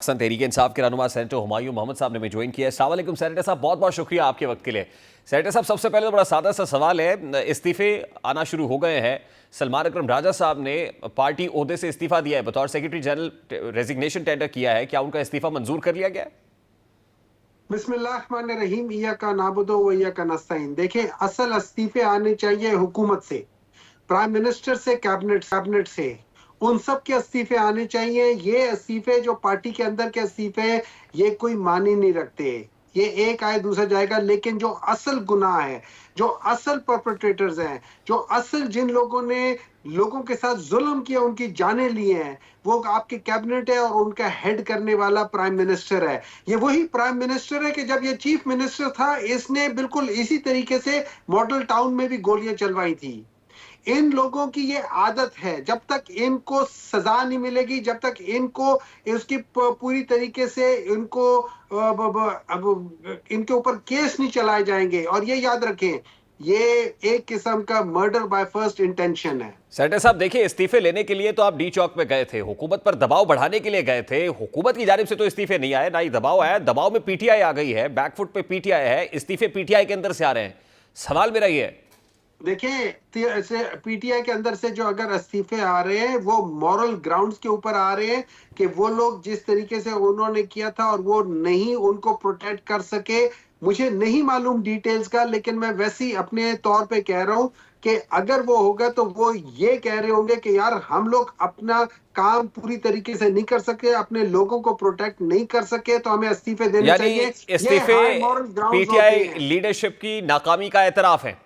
पाकिस्तान तहरीक इंसाफ के रहनुमा सेनेटर हुमायूं मोहम्मद साहब ने हमें ज्वाइन किया है। अस्सलाम वालेकुम सेनेटर साहब, बहुत बहुत शुक्रिया आपके वक्त के लिए। सेनेटर साहब, सबसे पहले तो बड़ा सादा सा सवाल है, इस्तीफे आना शुरू हो गए हैं। सलमान अकरम राजा साहब ने पार्टी ओहदे से इस्तीफा दिया है, बतौर सेक्रेटरी जनरल रेजिग्नेशन टेंडर किया है, क्या उनका इस्तीफा मंजूर कर लिया गया है? बिस्मिल्लाहिर्रहमानिर्रहीम, इय्याका नाबुदु व इय्याका नस्तईन। देखें, असल इस्तीफे आने चाहिए हुकूमत से, प्राइम मिनिस्टर से, कैबिनेट से, उन सब के इस्तीफे आने चाहिए। ये इस्तीफे जो पार्टी के अंदर के इस्तीफे, ये कोई मानी नहीं रखते। ये एक आए दूसरा जाएगा, लेकिन जो असल गुनाह है, जो असल परपेट्रेटर्स हैं, जो असल जिन लोगों ने लोगों के साथ जुल्म किया, उनकी जानें ली हैं, वो आपके कैबिनेट है और उनका हेड करने वाला प्राइम मिनिस्टर है। ये वही प्राइम मिनिस्टर है कि जब ये चीफ मिनिस्टर था, इसने बिल्कुल इसी तरीके से मॉडल टाउन में भी गोलियां चलवाई थी। इन लोगों की ये आदत है, जब तक इनको सजा नहीं मिलेगी, जब तक इनको इसकी पूरी तरीके से इनको अब इनके ऊपर केस नहीं चलाए जाएंगे। और ये याद रखें, ये एक किस्म का मर्डर बाय फर्स्ट इंटेंशन है। सेनेटर साहब देखिए, इस्तीफे लेने के लिए तो आप डी चौक पे गए थे, हुकूमत पर दबाव बढ़ाने के लिए गए थे। हुकूमत की जानिब से तो इस्तीफे नहीं आए, ना ही दबाव आया। दबाव में पीटीआई आ गई है, बैकफुट पे पीटीआई है, इस्तीफे पीटीआई के अंदर से आ रहे हैं। सवाल मेरा ये है, देखिए, पीटीआई के अंदर से जो अगर इस्तीफे आ रहे हैं, वो मॉरल ग्राउंड्स के ऊपर आ रहे हैं कि वो लोग जिस तरीके से उन्होंने किया था और वो नहीं उनको प्रोटेक्ट कर सके। मुझे नहीं मालूम डिटेल्स का, लेकिन मैं वैसे ही अपने तौर पे कह रहा हूं कि अगर वो होगा तो वो ये कह रहे होंगे कि यार, हम लोग अपना काम पूरी तरीके से नहीं कर सके, अपने लोगों को प्रोटेक्ट नहीं कर सके, तो हमें इस्तीफे देने चाहिए। इस्तीफे पीटीआई लीडरशिप की नाकामी का एतराफ है?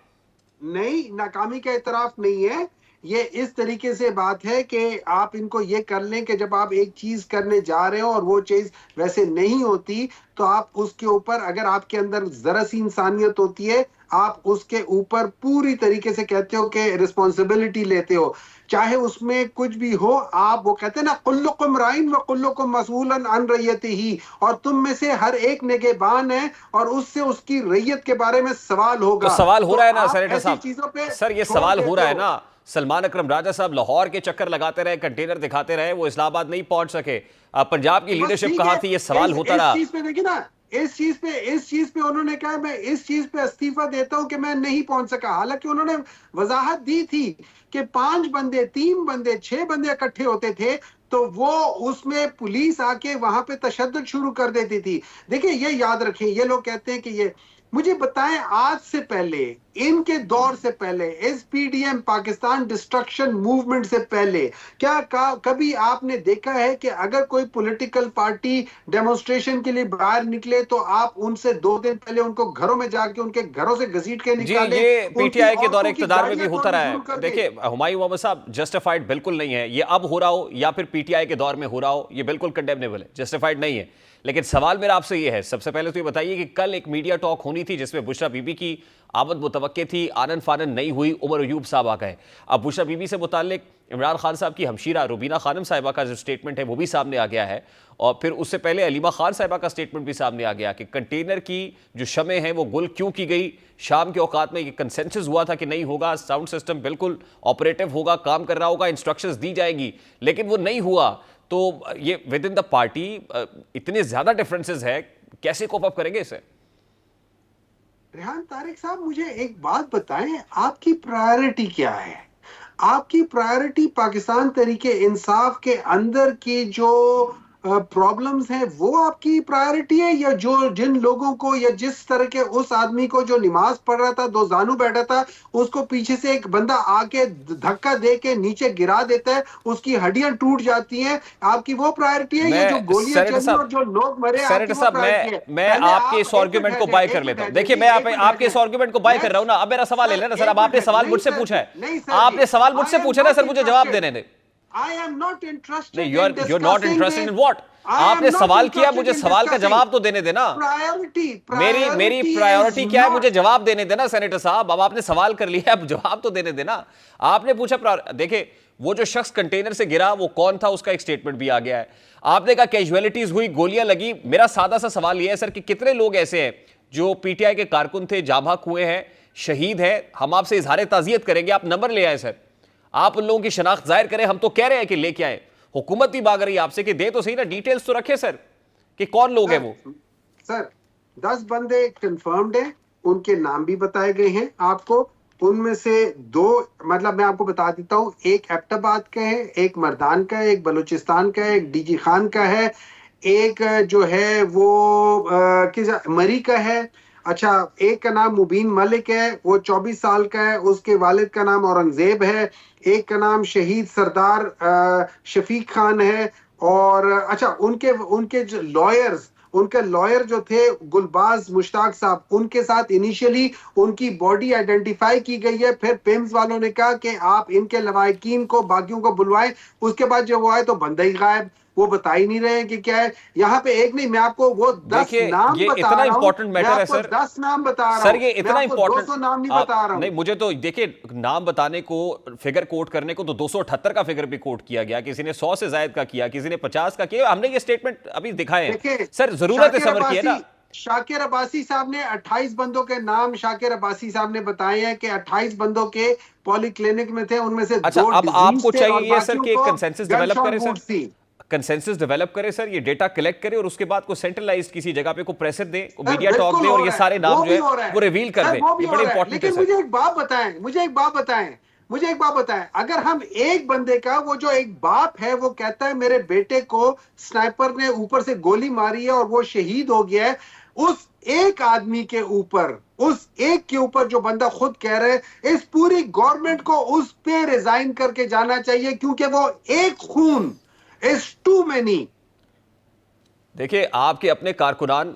नहीं, नाकामी का इतराफ नहीं है। ये इस तरीके से बात है कि आप इनको ये कर लें कि जब आप एक चीज करने जा रहे हो और वो चीज वैसे नहीं होती, तो आप उसके ऊपर, अगर आपके अंदर जरा सी इंसानियत होती है, आप उसके ऊपर पूरी तरीके से कहते हो कि रिस्पॉन्सिबिलिटी लेते हो, चाहे उसमें कुछ भी हो। आप वो कहते हैं ना, कुल्लुकुम राइन व कुल्लुकुम मसऊलन अन रइयतिही, और तुम में से हर एक निगहबान है और उससे उसकी रैयत के बारे में सवाल होगा। तो सवाल हो रहा है ना सेनेटर साहब, चीजों पे सर, ये सवाल हो रहा है ना। सलमान अकरम राजा साहब लाहौर के चक्कर लगाते रहे, कंटेनर दिखाते रहे, वो इस्लामाबाद नहीं पहुंच सके। पंजाब की लीडरशिप कहां थी, ये सवाल होता रहा। इस चीज पे देखिए ना, इस चीज पे उन्होंने कहा मैं इस चीज पे इस्तीफा देता हूं कि मैं नहीं पहुंच सका। हालांकि उन्होंने वजाहत दी थी कि 5 बंदे, 3 बंदे, 6 बंदे इकट्ठे होते थे, तो वो उसमें पुलिस आके वहां पे तशद्दुद शुरू कर देती थी। देखिए, ये याद रखें, ये लोग कहते हैं कि ये, मुझे बताएं, आज से पहले, इनके दौर से पहले, इस पीडीएम पाकिस्तान डिस्ट्रक्शन मूवमेंट से पहले, क्या कभी आपने देखा है कि अगर कोई पॉलिटिकल पार्टी डेमोन्स्ट्रेशन के लिए बाहर निकले तो आप उनसे 2 दिन पहले उनको घरों में जाके उनके घरों से घसीट के निकाले? जी, ये पीटीआई के दौरे इक़्तिदार में भी होता रहा है। देखिए हुमायूं मोहम्मद साहब, जस्टिफाइड बिल्कुल नहीं है। ये अब हो रहा हो या फिर पीटीआई के दौर में हो रहा हो, ये बिल्कुल कंडेमनेबल है, जस्टिफाइड नहीं है। लेकिन सवाल मेरा आपसे ये है, सबसे पहले तो ये बताइए कि कल एक मीडिया टॉक होनी थी जिसमें बुशरा बीबी की आमद मुतवक्के थी, आनन फानन नहीं हुई, उमर अयूब साहब आ गए। अब बुशरा बीबी से मुताल्लिक इमरान खान साहब की हमशीरा रुबीना खानम साहिबा का जो स्टेटमेंट है वो भी सामने आ गया है, और फिर उससे पहले अलीमा खान साहिबा का स्टेटमेंट भी सामने आ गया कि कंटेनर की जो शमें हैं वो गुल क्यों की गई। शाम के औकात में ये कंसेंसस हुआ था कि नहीं होगा, साउंड सिस्टम बिल्कुल ऑपरेटिव होगा, काम कर रहा होगा, इंस्ट्रक्शंस दी जाएगी, लेकिन वो नहीं हुआ। तो ये विद इन द पार्टी इतने ज्यादा डिफरेंसेस है, कैसे कोप अप करेंगे इसे? रेहान तारिक साहब, मुझे एक बात बताएं, आपकी प्रायोरिटी क्या है? आपकी प्रायोरिटी पाकिस्तान तरीके इंसाफ के अंदर की जो प्रॉब्लम्स हैं, वो आपकी प्रायोरिटी है, या जो जिन लोगों को, या जिस तरह के उस आदमी को जो नमाज पढ़ रहा था, 2 जानू बैठा था, उसको पीछे से एक बंदा आके धक्का दे के नीचे गिरा देता है, उसकी हड्डियां टूट जाती हैं, आपकी वो प्रायोरिटी है? या जो गोलियां चली और जो लोग मरे, सेनेटर साहब, मैं आपके इस आर्गुमेंट को बाय कर लेता हूं। देखिए, मैं आपके इस आर्गुमेंट को बाय कर रहा हूं ना। अब मेरा सवाल है ना सर, अब आपने सवाल मुझसे पूछा है, आपने सवाल मुझसे पूछा ना सर, मुझे जवाब देने दे। I am not interested in you're not interested in what? आपने सवाल किया, मुझे सवाल का जवाब तो देने देना। मेरी प्रायोरिटी क्या है, मुझे जवाब देने देना सेनेटर साहब। अब आपने सवाल कर लिया, अब जवाब तो देने देना। आपने पूछा, देखिए वो जो शख्स कंटेनर से गिरा वो कौन था, उसका एक स्टेटमेंट भी आ गया है। आपने कहा कैजुअलिटीज हुई, गोलियां लगी। मेरा सादा सा सवाल यह है सर कि कितने लोग ऐसे हैं जो पीटीआई के कारकुन थे, जाबाक हुए हैं, शहीद हैं, हम आपसे इजहार ताजियत करेंगे, आप नंबर ले आए सर, आप उन लोगों की शनाख्त जाहिर करें। हम तो कह रहे हैं कि लेके आए, हुकूमत भी मांग रही है आपसे कि दे तो सही ना, डिटेल्स तो रखे सर कि कौन लोग हैं वो। सर 10 बंदे कंफर्म्ड हैं, उनके नाम भी बताए गए हैं आपको। उनमें से 2 मतलब मैं आपको बता देता हूं, एक एबटाबाद का है, एक मर्दान का है, एक बलूचिस्तान का है, एक डीजी खान का है, एक जो है वो किस मरी का है। अच्छा, एक का नाम मुबीन मलिक है, वो 24 साल का है, उसके वालिद का नाम औरंगजेब है। एक का नाम शहीद सरदार शफीक खान है। और अच्छा, उनके उनके जो लॉयर्स, उनके लॉयर जो थे गुलबाज मुश्ताक साहब, उनके साथ इनिशियली उनकी बॉडी आइडेंटिफाई की गई है। फिर पिम्स वालों ने कहा कि आप इनके लवाकिन को, बाकियों को बुलवाएं। उसके बाद जब वो आए तो बंदा ही गायब, वो बता ही नहीं रहे हैं कि क्या है। यहाँ पे एक नहीं, मैं आपको वो 10 नाम ये बता इतना रहा हूं, इंपॉर्टेंट मैं मैटर है आपको सर। 10 नाम बता रहा सर हूं, ये इतना मैं आपको इंपॉर्टेंट 200 नाम नहीं बता रहा हूं। नहीं, मुझे तो देखिए, नाम बताने को, फिगर कोट करने को तो 278 का फिगर भी कोट किया गया, किसी ने 100 से ज्यादा का किया, किसी ने 50 का किया। हमने ये स्टेटमेंट अभी दिखाए हैं सर, जरूरत है समर की, है ना। शाकिर अब्बासी साहब ने 28 बंदों के नाम शाकिर अब्बासी साहब ने बताए हैं कि 28 बंदों के पॉलीक्लिनिक में थे, उनमें से 2 अब आपको डिजीज थे और चाहिए सर कि बाकियों को कंसेंसस डेवलप गनशॉट करें सर, वुंड्स थी। कंसेंसस डेवलप करे सर, ये डेटा कलेक्ट करे और उसके बाद को सेंट्रलाइज किसी जगह पे को प्रेशर दे, को मीडिया टॉक दे और ये सारे नाम जो है वो रिवील कर दे। ये बड़े इंपॉर्टेंट है। लेकिन मुझे एक बात बताएं, मुझे एक बात बताएं, अगर हम एक बंदे का, वो जो एक बाप है, वो कहता है मेरे बेटे को स्नाइपर ने ऊपर से गोली मारी है और वो शहीद हो गया है, उस एक आदमी के ऊपर, उस एक के ऊपर जो बंदा खुद कह रहे हैं, इस पूरी गवर्नमेंट को उस पे रिजाइन करके जाना चाहिए, क्योंकि वो एक खून इज टू मेनी। देखिए, आपके अपने कारकुनान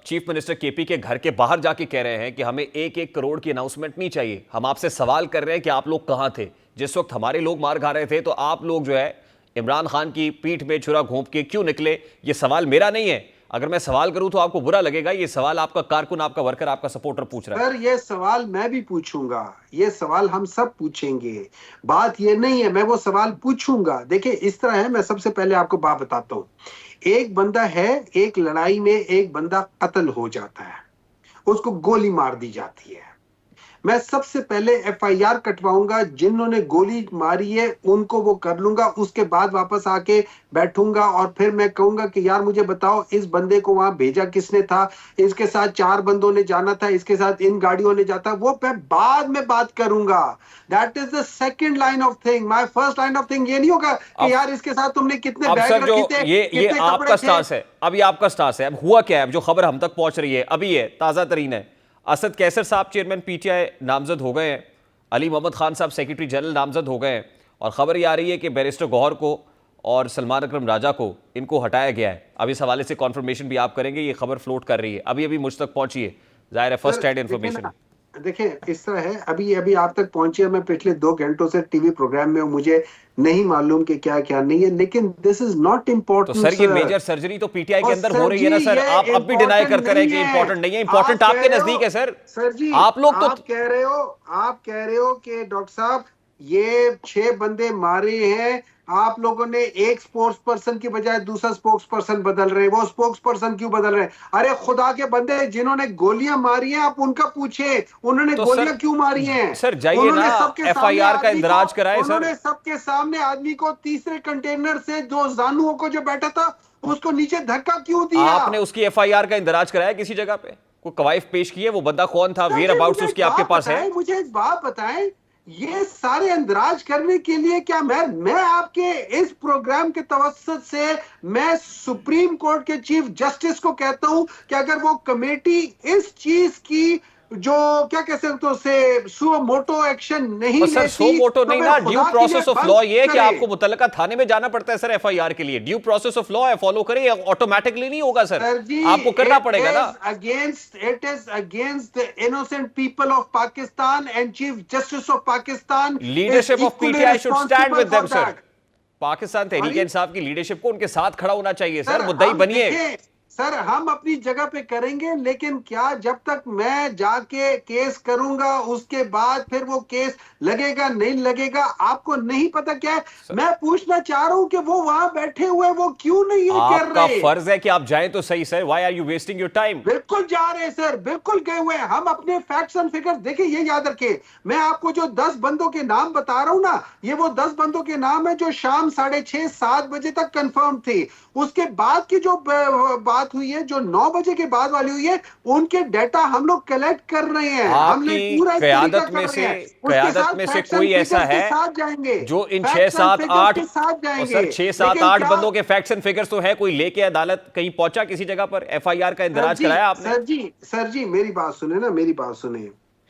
चीफ मिनिस्टर केपी के घर के बाहर जाके कह रहे हैं कि हमें 1-1 करोड़ की अनाउंसमेंट नहीं चाहिए। हम आपसे सवाल कर रहे हैं कि आप लोग कहां थे जिस वक्त हमारे लोग मार खा रहे थे, तो आप लोग जो है इमरान खान की पीठ में छुरा घोंप के क्यों निकले? ये सवाल मेरा नहीं है, अगर मैं सवाल करूं तो आपको बुरा लगेगा। ये सवाल आपका कारकुन, आपका वर्कर, आपका सपोर्टर पूछ रहा है। सर ये सवाल मैं भी पूछूंगा, ये सवाल हम सब पूछेंगे, बात ये नहीं है, मैं वो सवाल पूछूंगा। देखिए इस तरह है, मैं सबसे पहले आपको बात बताता हूं। एक बंदा है, एक लड़ाई में एक बंदा कत्ल हो जाता है, उसको गोली मार दी जाती है। मैं सबसे पहले एफआईआर कटवाऊंगा, जिन्होंने गोली मारी है उनको वो कर लूंगा, उसके बाद वापस आके बैठूंगा और फिर मैं कहूंगा कि यार मुझे बताओ इस बंदे को वहां भेजा किसने था, इसके साथ 4 बंदों ने जाना था, इसके साथ इन गाड़ियों ने जाता, वो मैं बाद में बात करूंगा। That is the second line of thing. My first line of thing ये नहीं होगा कि यार इसके साथ तुमने कितने बैग रखे थे, ये आपका स्टांस है, अभी आपका स्टांस है। अब हुआ क्या है, अब जो खबर हम तक पहुंच रही है अभी है, ताजा तरीन है, असद कैसर साहब चेयरमैन पीटीआई नामजद हो गए हैं, अली मोहम्मद खान साहब सेक्रेटरी जनरल नामजद हो गए हैं, और खबर ये आ रही है कि बैरिस्टर गौहर को और सलमान अकरम राजा को इनको हटाया गया है। अब इस हवाले से कॉन्फर्मेशन भी आप करेंगे, ये खबर फ्लोट कर रही है, अभी अभी मुझ तक पहुंची है, जाहिर है फर्स्ट हैंड इन्फॉर्मेशन। देखिए इस तरह है, अभी आप तक पहुंची है, मैं पिछले 2 घंटों से टीवी प्रोग्राम में हूं, मुझे नहीं मालूम कि क्या क्या नहीं है, लेकिन दिस इज नॉट इम्पोर्टेंट। तो सर ये मेजर सर्जरी तो पीटीआई के अंदर हो रही है ना सर, आप अब भी डिनाई करते रहे कि इंपॉर्टेंट नहीं है। इंपॉर्टेंट आपके नजदीक है सर। सर जी आप लोग तो आप कह रहे हो कि डॉक्टर साहब ये 6 बंदे मारे हैं, आप लोगों ने एक स्पोक्स पर्सन की बजाय दूसरा स्पोक्स पर्सन बदल रहे हैं। वो स्पोक्स पर्सन क्यों बदल रहे हैं? अरे खुदा के बंदे, जिन्होंने गोलियां मारी हैं आप उनका पूछे, उन्होंने तो गोलियां क्यों मारी हैं? सर जाइए ना, एफआईआर का इंदराज कराए सर। उन्होंने सबके सामने आदमी को तीसरे कंटेनर से जो जानुओं को जो बैठा था उसको नीचे धक्का क्यों दिया? आपने उसकी एफआईआर का इंदराज कराया किसी जगह पे? कोई कवायद पेश की है? वो बंदा कौन था? वेयर अबाउट्स उसकी आपके पास है? मुझे एक बात बताएं, ये सारे अंदराज करने के लिए क्या मैं आपके इस प्रोग्राम के तवस्सुत से मैं सुप्रीम कोर्ट के चीफ जस्टिस को कहता हूं कि अगर वो कमेटी इस चीज की जो क्या कह सकते उसे सो मोटो एक्शन नहीं लेती, सर सो मोटो नहीं ना, ड्यू प्रोसेस ऑफ लॉ ये है कि आपको मुतल्लिका थाने में जाना पड़ता है सर एफआईआर के लिए। ड्यू प्रोसेस ऑफ लॉ है, फॉलो करें, ऑटोमेटिकली नहीं होगा सर, आपको करना पड़ेगा ना। It is against the innocent people of Pakistan and chief justice of Pakistan. Leadership of PTI should stand with them sir. Pakistan Tehreek Insaf की लीडरशिप को उनके साथ खड़ा होना चाहिए सर, मुद्दई बनिए। सर हम अपनी जगह पे करेंगे, लेकिन क्या जब तक मैं जाके केस करूंगा उसके बाद फिर वो केस लगेगा नहीं लगेगा आपको नहीं पता क्या है? मैं पूछना चाह रहा हूं कि वो वहां बैठे हुए वो क्यों नहीं ये कर आपका रहे? फर्ज है कि आप जाएं तो सही sir, why are you wasting your time? बिल्कुल जा रहे हैं सर, बिल्कुल गए हुए हैं। हम अपने फैक्ट्स एंड फिगर्स देखिए, ये याद रखिए, मैं आपको जो 10 बंदों के नाम बता रहा हूं ना, ये वो 10 बंदों के नाम है जो शाम 6:30-7 बजे तक कंफर्म थे। उसके बाद की जो बात हुई है, जो 9 बजे के बाद वाली हुई है, उनके डाटा हम लोग कलेक्ट कर रहे हैं। हमने आपकी पूरा एक तरीका कयादत कर में रहे से हैं। उसके साथ फैक्ट्स एंड कोई ऐसा फिगर्स के है साथ जाएंगे, जो इन 6, फैक्ट्स एंड 7, फिगर्स 8 के साथ और जाएंगे। सर 6, 7, लेकिन 8 क्या बंदों के फैक्ट्स एंड फिगर्स तो है, कोई लेके अदालत कहीं पहुंचा किसी जगह पर? एफआईआर का इंदराज कराया आपने? सर जी मेरी बात सुने ना, मेरी बात सुने।